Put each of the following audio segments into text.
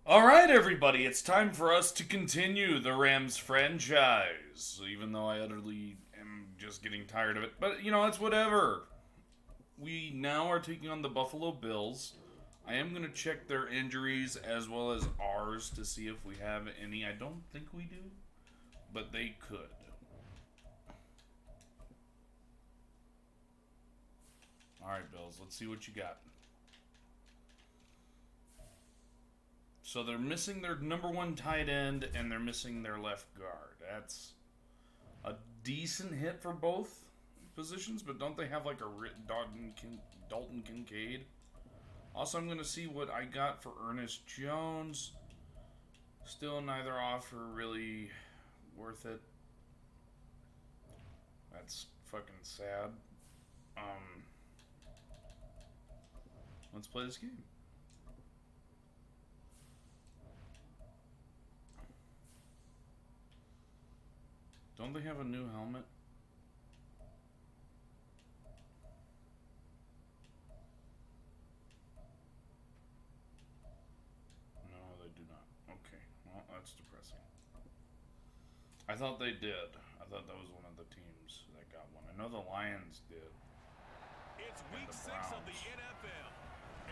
Alright, everybody, it's time for us to continue the Rams franchise. Even though I utterly am just getting tired of it. But, you know, it's whatever. We now are taking on the Buffalo Bills. I am going to check their injuries as well as ours to see if we have any. I don't think we do, but they could. Alright, Bills, let's see what you got. So they're missing their number one tight end, and they're missing their left guard. That's a decent hit for both positions, but don't they have like a Dalton Kincaid? Also, I'm going to see what I got for Ernest Jones. Still neither offer really worth it. That's fucking sad. Let's play this game. Don't they have a new helmet? No, they do not. Okay, well, that's depressing. I thought they did. I thought that was one of the teams that got one. I know the Lions did. It's week 6 of the NFL,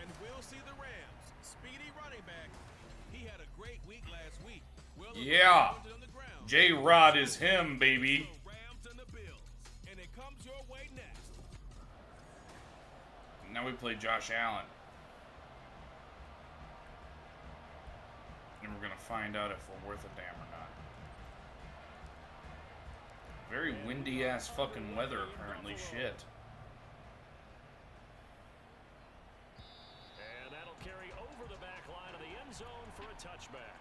and we'll see the Rams. Speedy running back. He had a great week last week. Yeah. J-Rod is him, baby. And it comes your way next. Now we play Josh Allen. And we're going to find out if we're worth a damn or not. Very windy ass fucking weather apparently. Shit. And that'll carry over the back line of the end zone for a touchback.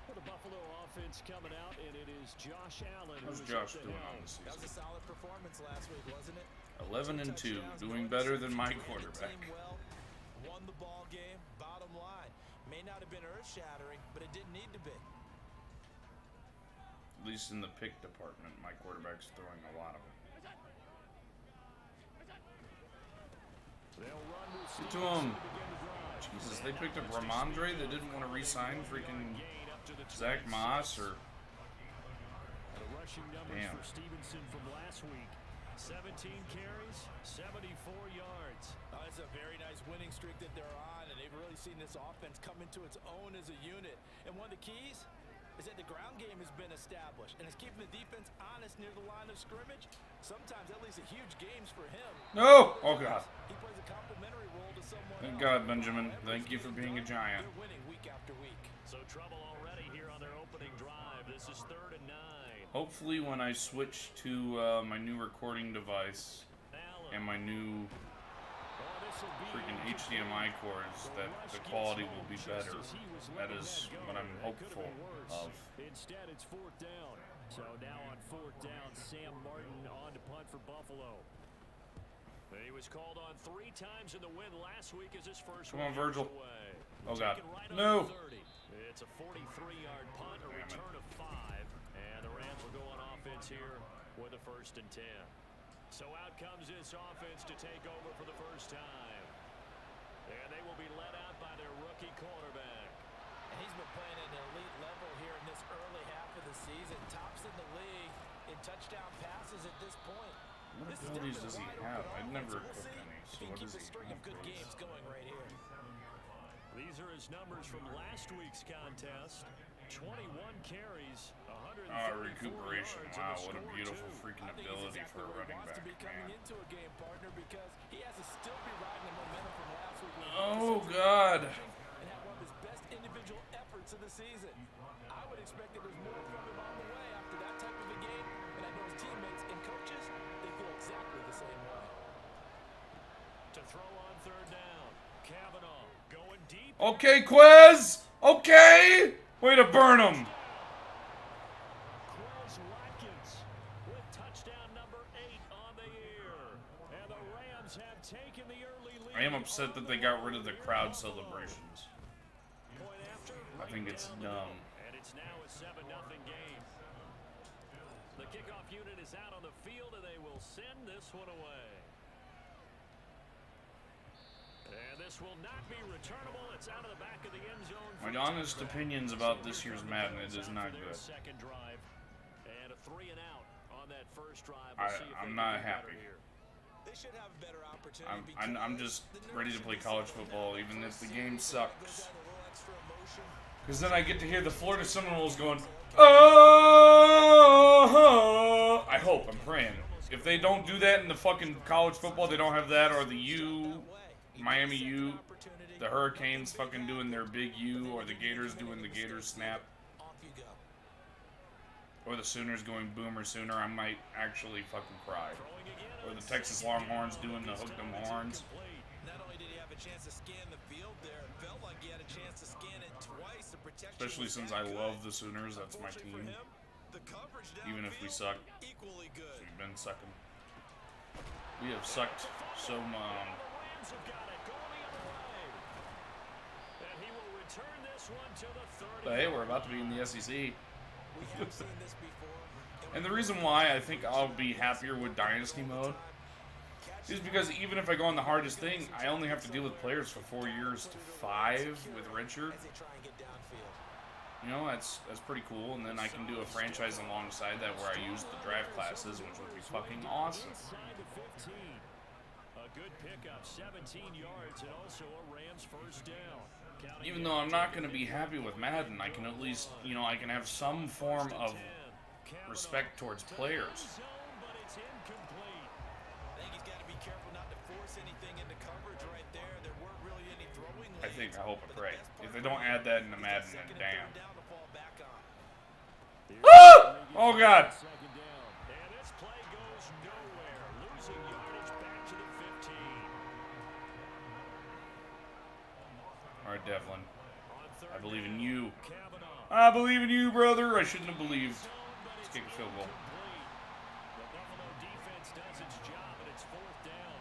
For the Buffalo offense coming out, and it is Josh Allen. How's Josh doing on the season? That was a solid performance last week, wasn't it? 11-2, doing better than my quarterback. Well, won the ball game, bottom line. May not have been earth-shattering, but it didn't need to be. At least in the pick department, my quarterback's throwing a lot of it. Get to him. Jesus, they picked up Ramondre. They didn't want to re-sign freaking Zach Moss or... Damn. For Stevenson from last week. 17 carries, 74 yards. It's a very nice winning streak that they're on, and they've really seen this offense come into its own as a unit. And one of the keys is that the ground game has been established, and it's keeping the defense honest near the line of scrimmage. Sometimes that leads to huge games for him. No! Oh, God. He plays a complementary role to someone Thank else. God, Benjamin. Thank you for being a giant. They're winning week after week. So trouble already here on their opening drive. This is 3rd and 9. Hopefully when I switch to my new recording device and my new freaking HDMI cords, that the quality will be better. That is what I'm hopeful of. Instead, it's 4th down. So now on 4th down, Sam Martin on to punt for Buffalo. He was called on 3 times in the win last week as his first. Come on, Virgil. Away. Oh, God. Right No. It's a 43-yard punt, a return of 5, and the Rams will go on offense here with a 1st and 10. So out comes this offense to take over for the first time. And they will be led out by their rookie quarterback. And he's been playing at an elite level here in this early half of the season. Tops in the league in touchdown passes at this point. What abilities does he have? I've never equipped any, so what does he have? Good games going right here. These are his numbers from last week's contest. 21 carries, 134 recuperation. yards, Wow, and what a beautiful I freaking think he's ability exactly for a where he running wants back, to be coming man. into a game, partner, because he has to still be riding the momentum from last week. Oh, God. And have one of his best individual efforts of the season. I would expect that there's more from him on the way after that type of a game, and I know his teammates and coaches, they feel exactly the same way. To throw on 3rd down. Kavanaugh going deep. Okay, Quez. Okay. Way to burn him. Quez Watkins with touchdown number 8 on the year. And the Rams have taken the early lead. I am upset that they got rid of the crowd celebrations. I think it's dumb. And it's now a 7-0 game. The kickoff unit is out on the field, and they will send this one away. And this will not be returnable. It's out of the back of the end zone. My My honest opinions about this year's Madden, it is not good. Second drive and a 3 and out on that first drive. We'll see if I'm they not can do happy. better here. They should have a better opportunity. I'm just ready to play college football, even if the game sucks. Because then I get to hear the Florida Seminoles going, oh! I hope, I'm praying. If they don't do that in the fucking college football, they don't have that, or the U, Miami U, the Hurricanes fucking doing their big U, or the Gators doing the Gators snap, or the Sooners going boomer sooner, I might actually fucking cry. Or the Texas Longhorns doing the hook 'em horns. Not only did he have a chance to scan the field there, it felt like he had a chance to scan it twice. The protection Especially since I love the Sooners, that's my team. Even if we suck, equally good. we've been sucking. We have sucked so much. But hey, we're about to be in the SEC. And the reason why I think I'll be happier with Dynasty mode is because even if I go on the hardest thing, I only have to deal with players for 4 years to 5 with Richard. You know, that's pretty cool. And then I can do a franchise alongside that where I use the draft classes, which would be fucking awesome. A good pickup, 17 yards, and also a Rams first down. Even though I'm not going to be happy with Madden, I can at least, you know, I can have some form of respect towards players. I hope, I pray. If they don't add that into Madden, then damn. Woo! Oh God. Alright, Devlin. I believe in you. I believe in you, brother. I shouldn't have believed. Let's kick a field goal. The Buffalo defense does its job, and it's 4th down.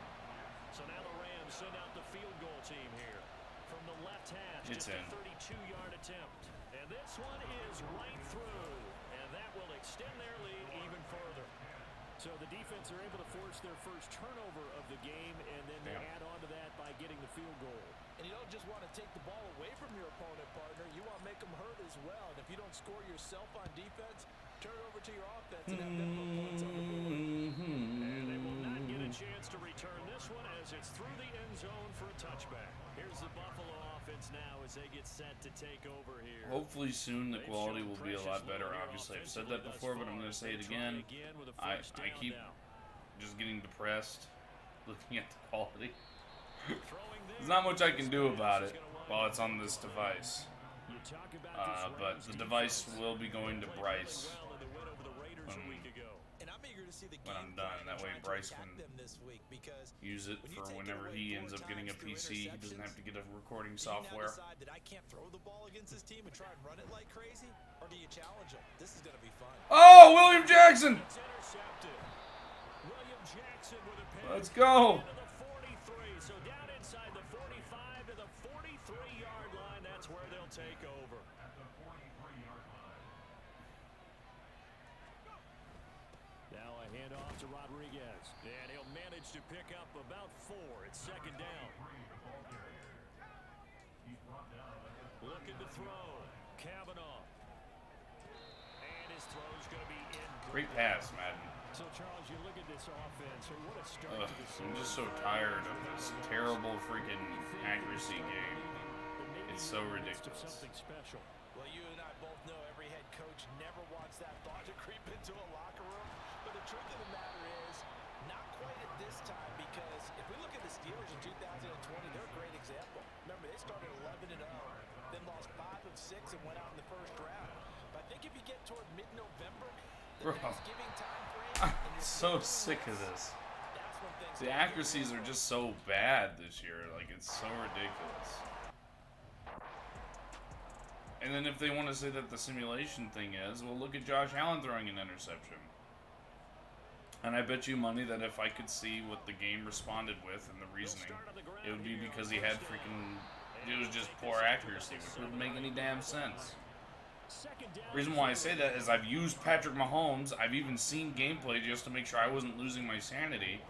So now the Rams send out the field goal team here. From the left hash, it's in. 32-yard attempt. And this one is right through. And that will extend their lead even further. So the defense are able to force their first turnover of the game, and then they add on to that by getting the field goal. And you don't just want to take the ball away from your opponent, partner. You want to make them hurt as well. And if you don't score yourself on defense, turn it over to your offense and have them put points on the board. And they will not get a chance to return this one as it's through the end zone for a touchback. Here's the Buffalo offense now as they get set to take over here. Hopefully soon the quality will be a lot better. Obviously, I've said that before, but I'm going to say it again. I keep just getting depressed looking at the quality. There's not much I can do about it while it's on this device. But the device will be going to Bryce when I'm done. That way Bryce can use it for whenever he ends up getting a PC. He doesn't have to get a recording software. Oh, William Jackson! Let's go! So down inside the 45 to the 43-yard line, that's where they'll take over. Now a handoff to Rodriguez, and he'll manage to pick up about 4. It's 2nd down. Looking to throw, Kavanaugh. And his throw's going to be in. Great pass, Madden. So, Charles, you look at this offense, and what a start to the season. I'm just so tired of this terrible freaking accuracy game. It's so ridiculous. Something special. Well, you and I both know every head coach never wants that thought to creep into a locker room. But the truth of the matter is, not quite at this time, because if we look at the Steelers in 2020, they're a great example. Remember, they started 11-0, then lost 5 of 6 and went out in the first round. But I think if you get toward mid-November, the Thanksgiving time frame, I'm so sick of this. The accuracies are just so bad this year. Like, it's so ridiculous. And then if they want to say that the simulation thing is, well, look at Josh Allen throwing an interception. And I bet you money that if I could see what the game responded with and the reasoning, it would be because he had freaking... It was just poor accuracy, which wouldn't make any damn sense. The reason why I say that is I've used Patrick Mahomes. I've even seen gameplay just to make sure I wasn't losing my sanity.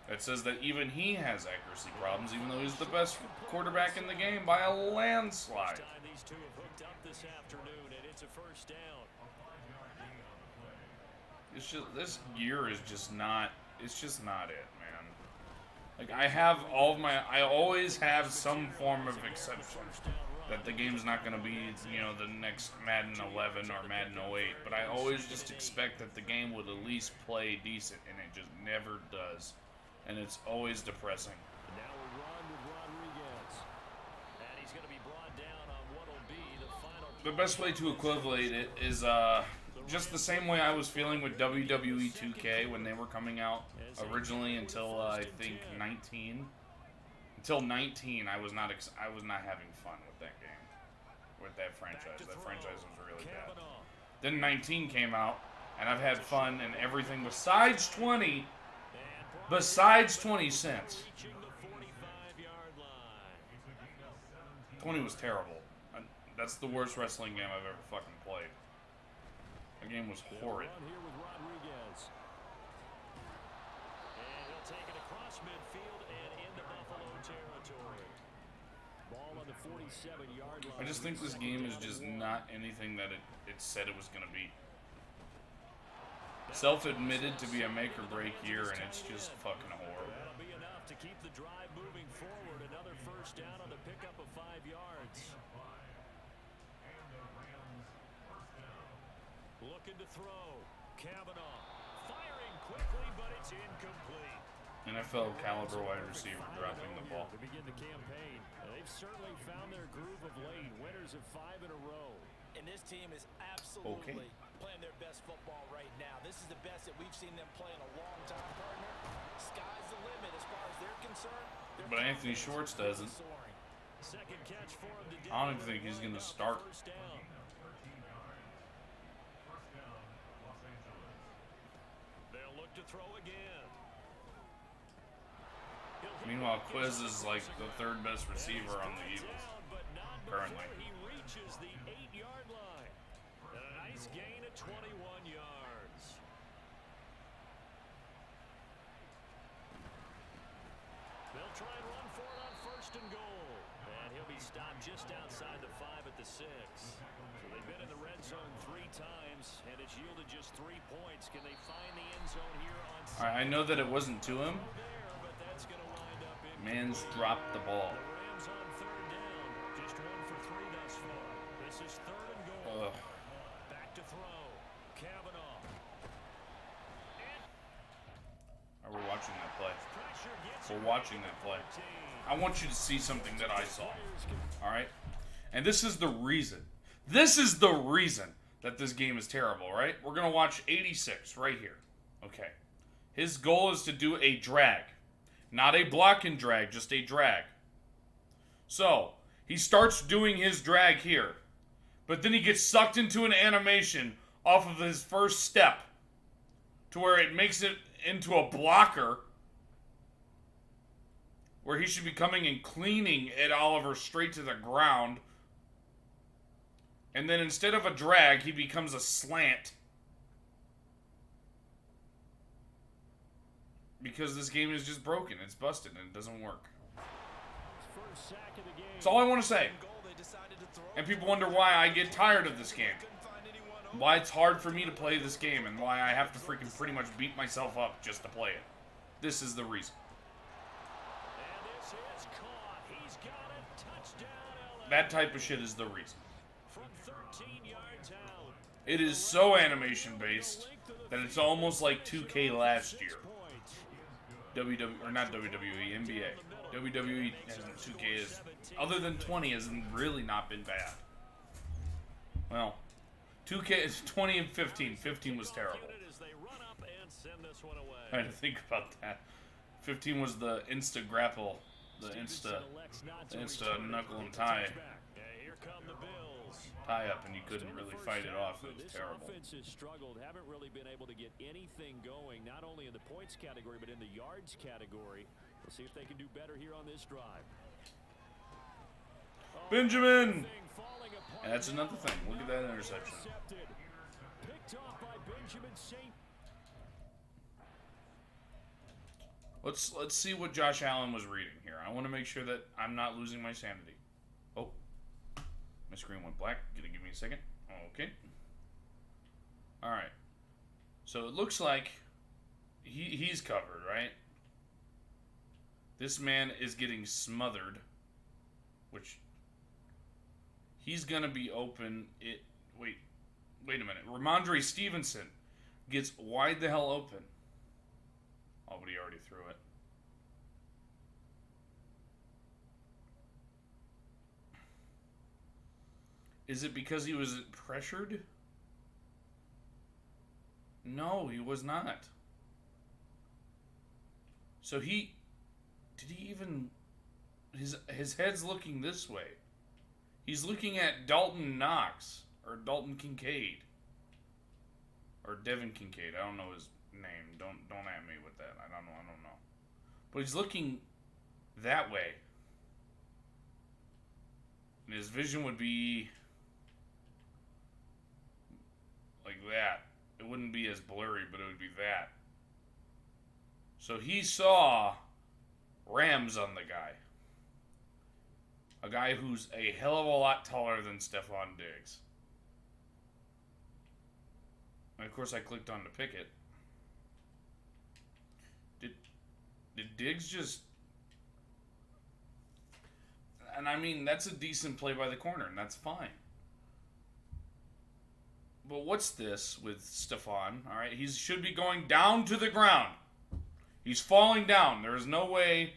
that says that even he has accuracy problems, even though he's the best quarterback in the game by a landslide. Time these two have hooked up this afternoon, and it's a first down. It's just, this year is just not, it's just not it, man. Like, I always have some form of exception that the game's not going to be, you know, the next Madden 11 or Madden 08, but I always just expect that the game would at least play decent, and it just never does. And it's always depressing. Now we run with Rodriguez. And he's going to be brought down on what will be the final. The best way to equivalent it is just the same way I was feeling with WWE 2K when they were coming out originally until I think 19. Until 19, I was not having fun with that game, with that franchise. That franchise was really bad. Then 19 came out, and I've had fun and everything besides 20. Besides 20 cents. 20 was terrible. That's the worst wrestling game I've ever fucking played. The game was horrid. And he'll take it across midfield and into Buffalo territory. Ball on the 47-yard line. I just think this game is just not anything that it said it was going to be. Self-admitted to be a make-or-break year, and it's just fucking horrible. That'll be enough to keep the drive moving forward. Another first down on the pickup of 5 yards. Looking to throw. Kavanaugh firing quickly, but it's incomplete. NFL caliber wide receiver dropping the ball. To begin the campaign, they've certainly found their groove of late. Winners of 5 in a row. And this team is absolutely playing their best football right now. This is the best that we've seen them play in a long time, partner. Sky's the limit as far as they're concerned. But Anthony Schwartz doesn't. Second catch for him today. I don't even think he's going to start. They'll look to throw again. Meanwhile, Quiz is like the third best receiver on the Eagles currently. He reaches the 8-yard line. And a nice gain at 21 yards. They'll try and run for it on first and goal. And he'll be stopped just outside the 5 at the 6. So they've been in the red zone 3 times, and it's yielded just 3 points. Can they find the end zone here on All right, I know that it wasn't to him. but that's going to wind up in Man's dropped the ball. the Rams on third down. Just 1 for 3 thus far. This is third and goal. Ugh. Back to throw. Kavanaugh. Are we watching that play? Pressure gets We're watching that play. I want you to see something that I saw. All right? And this is the reason. This is the reason that this game is terrible, right? We're going to watch 86 right here. Okay. His goal is to do a drag. Not a block and drag, just a drag. So, he starts doing his drag here. But then he gets sucked into an animation off of his first step to where it makes it into a blocker where he should be coming and cleaning Ed Oliver straight to the ground. And then instead of a drag, he becomes a slant. Because this game is just broken. It's busted and it doesn't work. first sack of the game. That's all I want to say. And people wonder why I get tired of this game. Why it's hard for me to play this game and why I have to freaking pretty much beat myself up just to play it. This is the reason. And this is caught. He's got a touchdown, LA. That type of shit is the reason. From 13 yards out. It is so animation based that it's almost like 2K last year. Not WWE, NBA. WWE hasn't 2K is, other than 20 has really not been bad. Well, 2K is 20 and 15. 15 was terrible. As they run up and send this one away. I had to think about that. 15 was the insta grapple, the insta knuckle and tie. Here come the Bills. Tie up, and you couldn't really fight it off. It was This terrible. offense has struggled, haven't really been able to get anything going, not only in the points category, but in the yards category. We'll see if they can do better here on this drive. Benjamin! Thing falling apart. And that's another thing. Look at that interception. Intercepted. Picked off by Benjamin St. Let's see what Josh Allen was reading here. I want to make sure that I'm not losing my sanity. Oh, my screen went black. Give me a second. Okay. All right. So it looks like he's covered, right? This man is getting smothered, which he's gonna be open. Wait a minute. Ramondre Stevenson gets wide the hell open. Oh, but he already threw it. Is it because he was pressured? No, he was not. So did he even, his head's looking this way. He's looking at Dalton Knox, or Dalton Kincaid. Or Devin Kincaid, I don't know his name. Don't at me with that. I don't know. But he's looking that way. And his vision would be like that. It wouldn't be as blurry, but it would be that. So he saw Rams on the guy. A guy who's a hell of a lot taller than Stephon Diggs. And of course I clicked on to pick it. Did Diggs just... And I mean, that's a decent play by the corner, and that's fine. But what's this with Stephon? All right, he should be going down to the ground. He's falling down. There is no way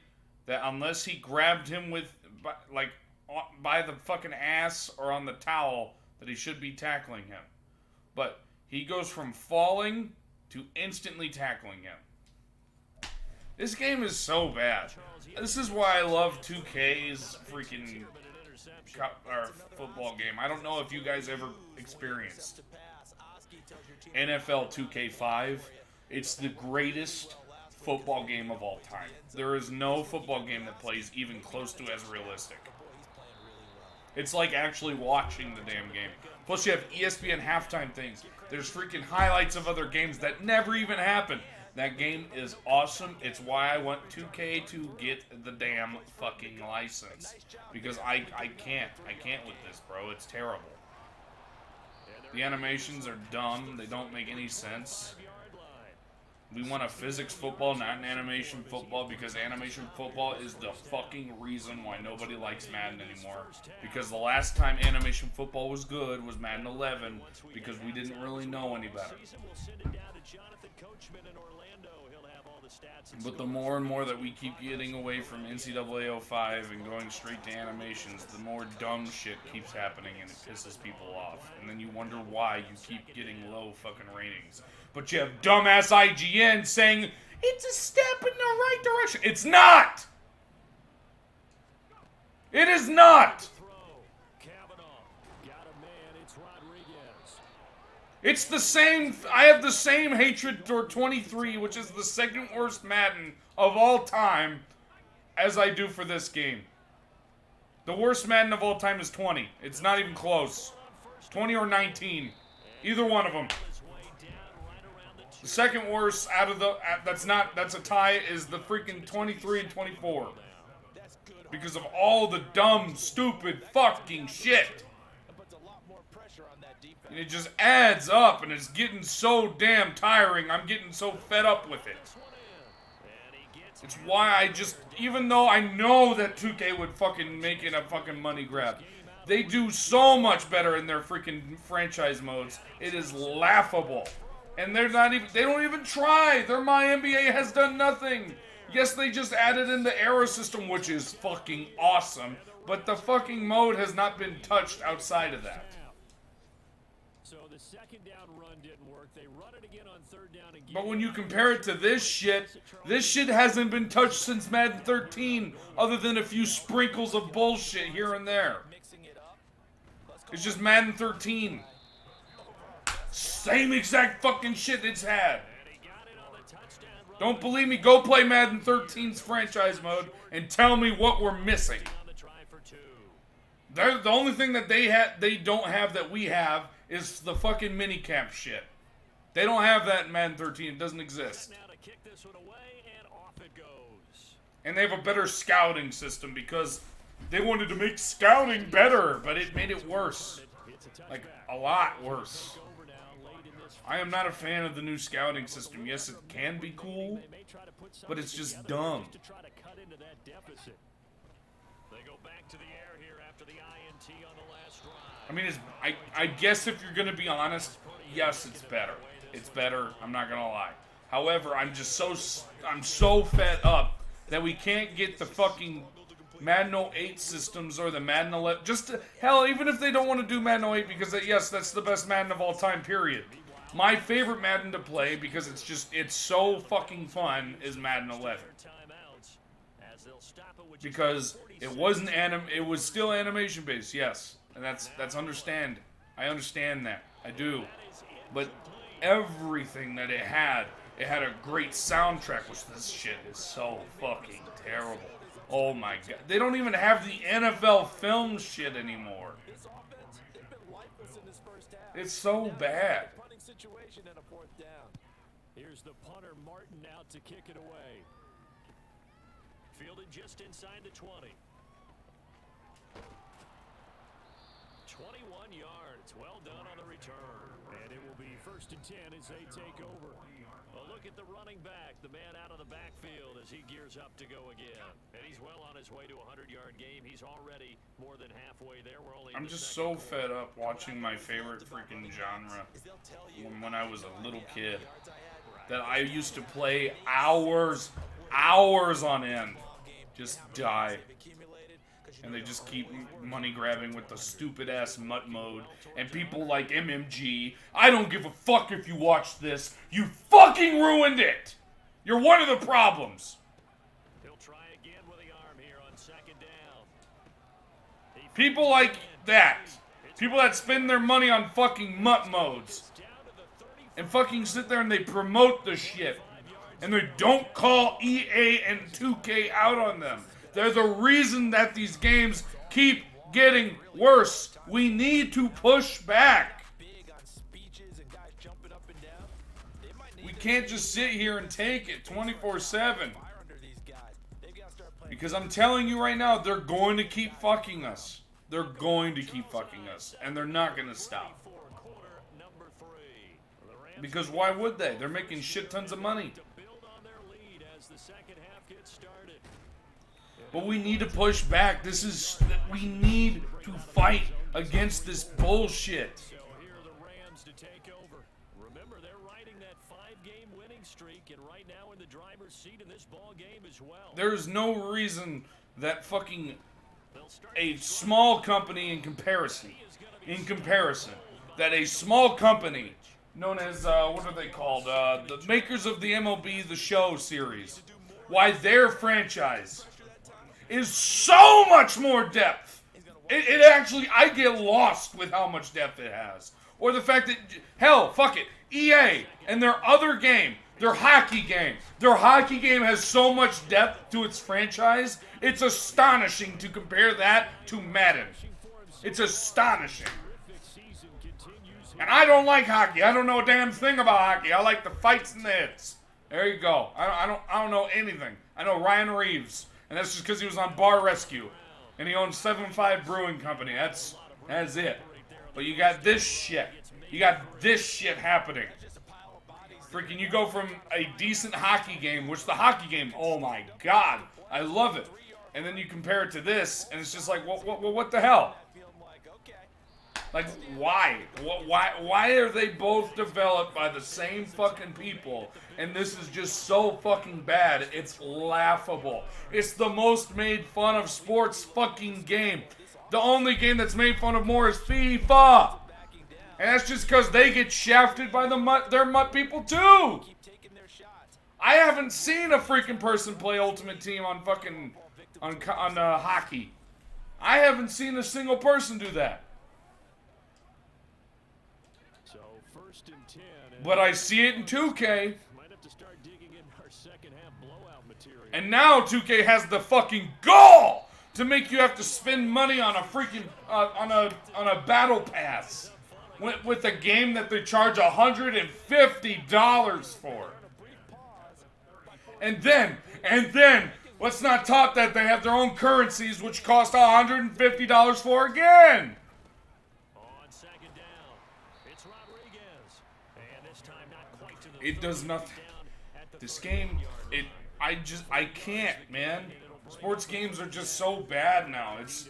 that unless he grabbed him by the fucking ass or on the towel that he should be tackling him. But he goes from falling to instantly tackling him. This game is so bad. This is why I love 2K's freaking football game. I don't know if you guys ever experienced NFL 2K5. It's the greatest football game of all time. There is no football game that plays even close to as realistic. It's like actually watching the damn game. Plus you have ESPN halftime things. There's freaking highlights of other games that never even happened. That game is awesome. It's why I want 2K to get the damn fucking license. Because I can't. I can't with this, bro. It's terrible. The animations are dumb. They don't make any sense. We want a physics football, not an animation football, because animation football is the fucking reason why nobody likes Madden anymore. Because the last time animation football was good was Madden 11, because we didn't really know any better. But the more and more that we keep getting away from NCAA 05 and going straight to animations, the more dumb shit keeps happening and it pisses people off. And then you wonder why you keep getting low fucking ratings. But you have dumbass IGN saying, it's a step in the right direction. It's not! It is not! It's the same, I have the same hatred for 23, which is the second worst Madden of all time, as I do for this game. The worst Madden of all time is 20. It's not even close. 20 or 19. Either one of them. The second worst out of the, that's a tie, is the freaking 23 and 24. Because of all the dumb, stupid, fucking shit. And it just adds up, and it's getting so damn tiring. I'm getting so fed up with it. It's why I just, even though I know that 2K would fucking make it a fucking money grab, they do so much better in their freaking franchise modes. It is laughable. And they're not even, they don't even try. Their My NBA has done nothing. Yes, they just added in the arrow system, which is fucking awesome. But the fucking mode has not been touched outside of that. So the second down run didn't work. They run it again on third down again. But when you compare it to this shit hasn't been touched since Madden 13, other than a few sprinkles of bullshit here and there. It's just Madden 13. Same exact fucking shit it's had. Don't believe me? Go play Madden 13's franchise mode and tell me what we're missing. The only thing that they don't have that we have is the fucking minicamp shit. They don't have that in Madden 13. It doesn't exist. Now to kick this one away, and off it goes. And they have a better scouting system because they wanted to make scouting better, but it made it worse. Like, a lot worse. I am not a fan of the new scouting system. Yes, it can be cool, but it's just dumb. I mean, I guess if you're gonna be honest, yes, it's better. It's better. I'm not gonna lie. However, I'm so fed up that we can't get the fucking Madden 08 systems or the Madden 11. Hell, even if they don't want to do Madden 08, because yes, that's the best Madden of all time. Period. My favorite Madden to play, because it's so fucking fun, is Madden 11. Because it wasn't it was still animation based, yes. And that's I understand that. I do. But everything that it had a great soundtrack, which this shit is so fucking terrible. Oh my god. They don't even have the NFL film shit anymore. It's so bad. Here's the punter Martin out to kick it away. Fielded just inside the 20. 21 yards. Well done on the return. And it will be 1st and 10 as they take over. A look at the running back, the man out of the backfield as he gears up to go again. And he's well on his way to a 100-yard game. He's already more than halfway there. I'm just so fed up watching my favorite freaking genre when I was a little kid that I used to play hours on end. Just die. And they just keep money grabbing with the stupid ass MUT mode. And people like MMG, I don't give a fuck if you watch this. You fucking ruined it! You're one of the problems. He'll try again with the arm here on 2nd down. People like that. People that spend their money on fucking MUT modes. And fucking sit there and they promote the shit. And they don't call EA and 2K out on them. They're the reason that these games keep getting worse. We need to push back. We can't just sit here and take it 24/7. Because I'm telling you right now, they're going to keep fucking us. They're going to keep fucking us. And they're not going to stop. Because why would they? They're making shit tons of money. But we need to push back. We need to fight against this bullshit. So here are the Rams to take over. Remember, they're riding that 5-game winning streak, and right now in the driver's seat in this ball game as well. There's no reason that fucking a small company in comparison, that a small company known as, what are they called? The makers of the MLB The Show series. Why their franchise is so much more depth. It actually, I get lost with how much depth it has. Or the fact that, hell, fuck it, EA and their other game, their hockey game. Their hockey game has so much depth to its franchise, it's astonishing to compare that to Madden. It's astonishing. And I don't like hockey. I don't know a damn thing about hockey. I like the fights and the hits. There you go. I don't know anything. I know Ryan Reeves. And that's just because he was on Bar Rescue. And he owns 7-5 Brewing Company. That's it. But you got this shit. You got this shit happening. Freaking, you go from a decent hockey game, which the hockey game, oh my god, I love it. And then you compare it to this, and it's just like, what the hell? Like, why? Why are they both developed by the same fucking people? And this is just so fucking bad. It's laughable. It's the most made fun of sports fucking game. The only game that's made fun of more is FIFA. And that's just because they get shafted by their MUT people too. I haven't seen a freaking person play Ultimate Team on fucking on hockey. I haven't seen a single person do that. So 1st and 10. But I see it in 2K. And now 2K has the fucking gall to make you have to spend money on a freaking on a battle pass with a game that they charge $150 for. And then Let's not talk that they have their own currencies, which cost $150 for again. On second down, it's Rodriguez. And this time not quite to the It does nothing. This game, I can't, man. Sports games are just so bad now. It's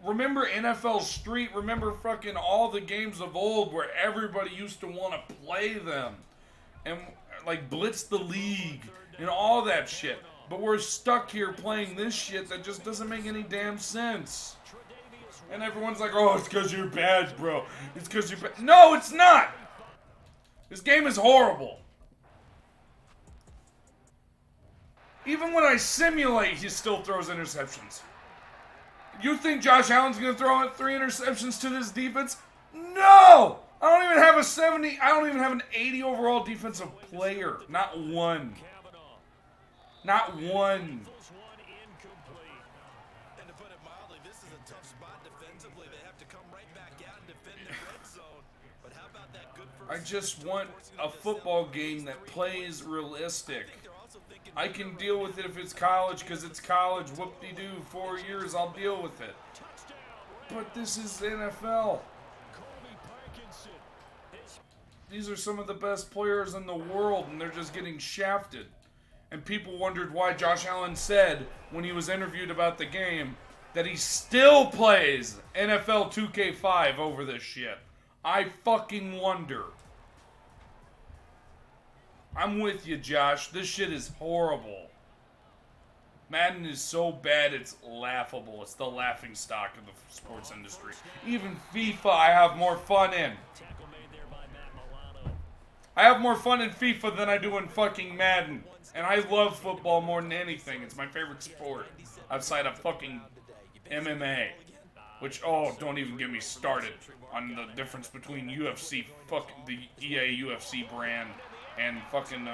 remember NFL Street? Remember fucking all the games of old where everybody used to want to play them, and like Blitz the League and all that shit. But we're stuck here playing this shit that just doesn't make any damn sense. And everyone's like, "Oh, it's because you're bad, bro. It's because you're bad." No, it's not. This game is horrible. Even when I simulate, he still throws interceptions. You think Josh Allen's going to throw 3 interceptions to this defense? No! I don't even have a 70. I don't even have an 80 overall defensive player. Not one. Not one. And to put it mildly, this is a tough spot defensively. They have to come right back out and defend the red zone. But how about that good first I just want a football game that plays realistic. I can deal with it if it's college, because it's college. Whoop-de-doo, 4 years, I'll deal with it. But this is NFL. These are some of the best players in the world, and they're just getting shafted. And people wondered why Josh Allen said, when he was interviewed about the game, that he still plays NFL 2K5 over this shit. I fucking wonder. I'm with you, Josh. This shit is horrible. Madden is so bad, it's laughable. It's the laughing stock of the sports industry. Even FIFA, I have more fun in. I have more fun in FIFA than I do in fucking Madden. And I love football more than anything. It's my favorite sport. Outside of fucking MMA. Which, oh, don't even get me started on the difference between UFC, fucking the EA UFC brand, and fucking,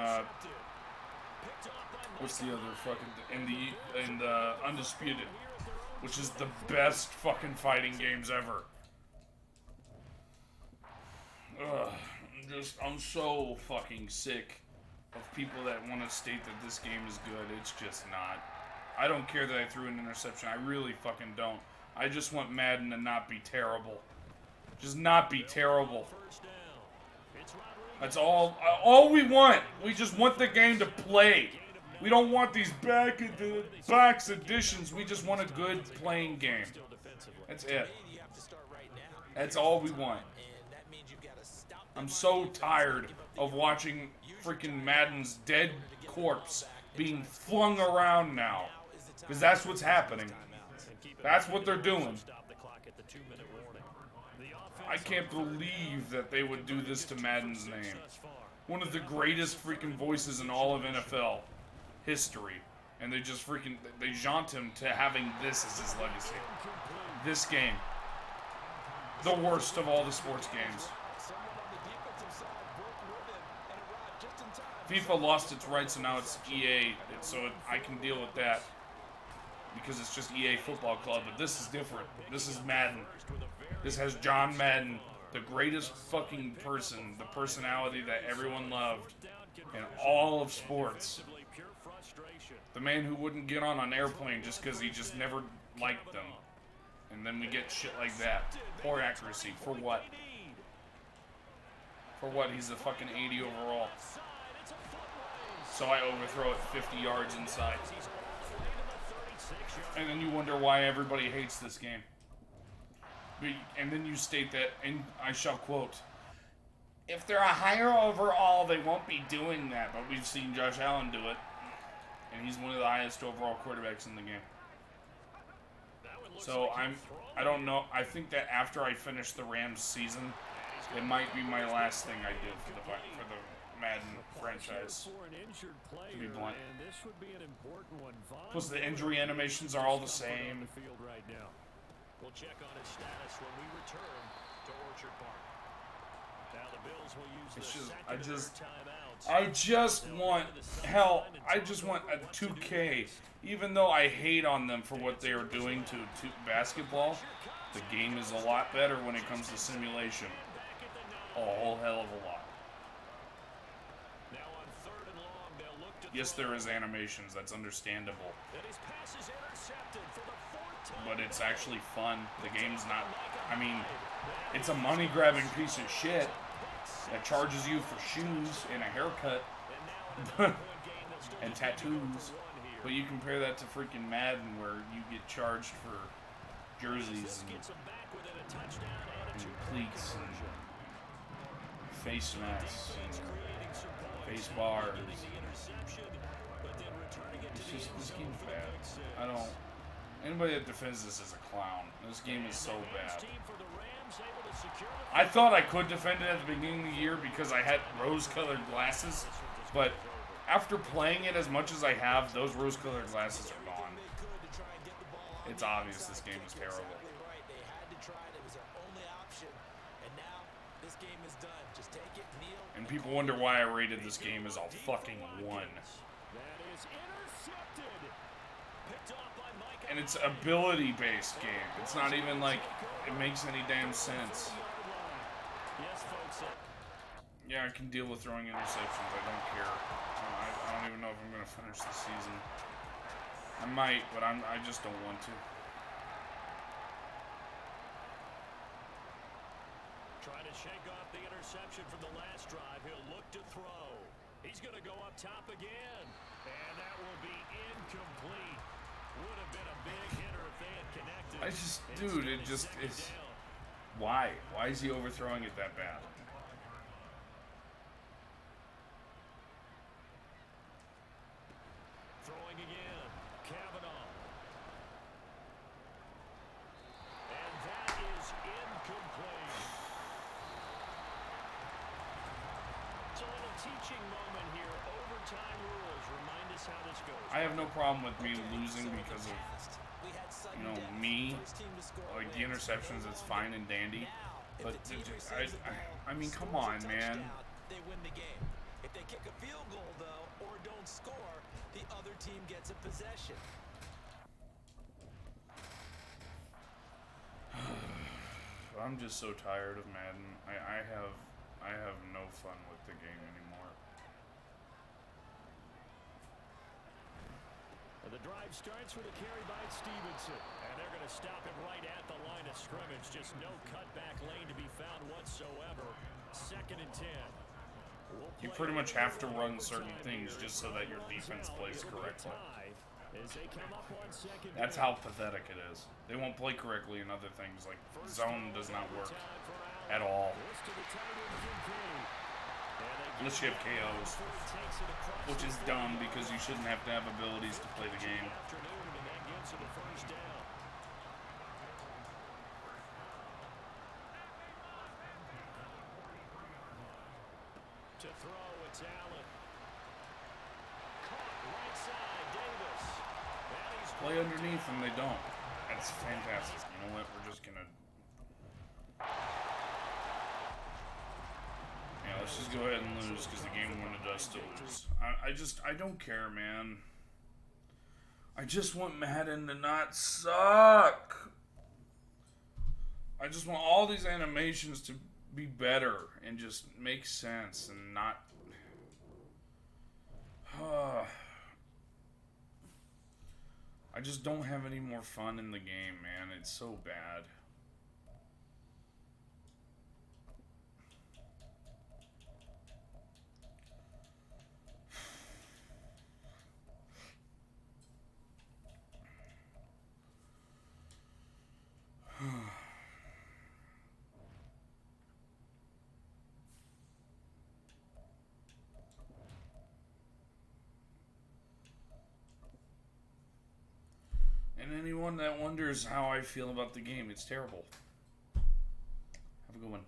what's the other fucking, and the Undisputed, which is the best fucking fighting games ever. Ugh, I'm so fucking sick of people that want to state that this game is good. It's just not. I don't care that I threw an interception. I really fucking don't. I just want Madden to not be terrible. Just not be terrible. That's all we want. We just want the game to play. We don't want these box editions. We just want a good playing game. That's it. That's all we want. I'm so tired of watching freaking Madden's dead corpse being flung around now. Because that's what's happening. That's what they're doing. I can't believe that they would do this to Madden's name. One of the greatest freaking voices in all of NFL history. And they just freaking, they jaunt him to having this as his legacy. This game. The worst of all the sports games. FIFA lost its rights, so now it's EA, I can deal with that because it's just EA Football Club. But this is different. This is Madden. This has John Madden, the greatest fucking person, the personality that everyone loved in all of sports. The man who wouldn't get on an airplane just because he just never liked them. And then we get shit like that. Poor accuracy. For what? For what? He's a fucking 80 overall. So I overthrow it 50 yards inside. And then you wonder why everybody hates this game. And then you state that, and I shall quote, if they're a higher overall, they won't be doing that. But we've seen Josh Allen do it. And he's one of the highest overall quarterbacks in the game. So I don't know. I think that after I finish the Rams season, it might be my last thing I do for the Madden franchise, to be blunt. Plus the injury animations are all the same. We'll check on his status when we return to Orchard Park. Now the Bills will use I just want a 2K. Even though I hate on them for what they are doing to basketball, the game is a lot better when it comes to simulation. A whole hell of a lot. Now on 3rd and long, they'll look to Yes, there is animations. That's understandable. And his pass is intercepted for the fourth time. But it's actually fun. The game's not... I mean, it's a money-grabbing piece of shit that charges you for shoes and a haircut and tattoos. But you compare that to freaking Madden, where you get charged for jerseys and cleats and face masks and face bars. It's just, this game's bad. I don't... Anybody that defends this is a clown. This game is so bad. I thought I could defend it at the beginning of the year because I had rose-colored glasses, but after playing it as much as I have, those rose-colored glasses are gone. It's obvious this game is terrible. And people wonder why I rated this game as a fucking 1. And it's an ability-based game. It's not even like it makes any damn sense. Yeah, I can deal with throwing interceptions. I don't care. I don't even know if I'm going to finish the season. I might, but I just don't want to. Trying to shake off the interception from the last drive. He'll look to throw. He's going to go up top again. And that will be incomplete. Would have been a big hitter if they had connected. I just, dude, it just is. Why? Why is he overthrowing it that bad? Throwing again. Kavanaugh. And that is incomplete. It's a little teaching moment here. Overtime rules. Remind us how this goes. I have no problem with me losing because of, you know, me. Like, the interceptions, it's fine and dandy. But, I mean, come on, man. They win the game. If they kick a field goal, though, or don't score, the other team gets a possession. I'm just so tired of Madden. I have no fun with the game anymore. The drive starts with a carry by Stevenson. And they're going to stop it right at the line of scrimmage. Just no cutback lane to be found whatsoever. 2nd and 10. You pretty much have to run certain things just so that your defense plays correctly. That's how pathetic it is. They won't play correctly in other things, like zone does not work at all. Unless you have KOs, which is dumb because you shouldn't have to have abilities to play the game. To throw, it's Allen. Caught right side, Davis. Play underneath and they don't. That's fantastic. You know what? We're just gonna... Yeah, let's just go ahead and lose because the game wanted us to lose. I don't care, man. I just want Madden to not suck. I just want all these animations to be better and just make sense and not... I just don't have any more fun in the game, man. It's so bad. And anyone that wonders how I feel about the game, it's terrible. Have a good one.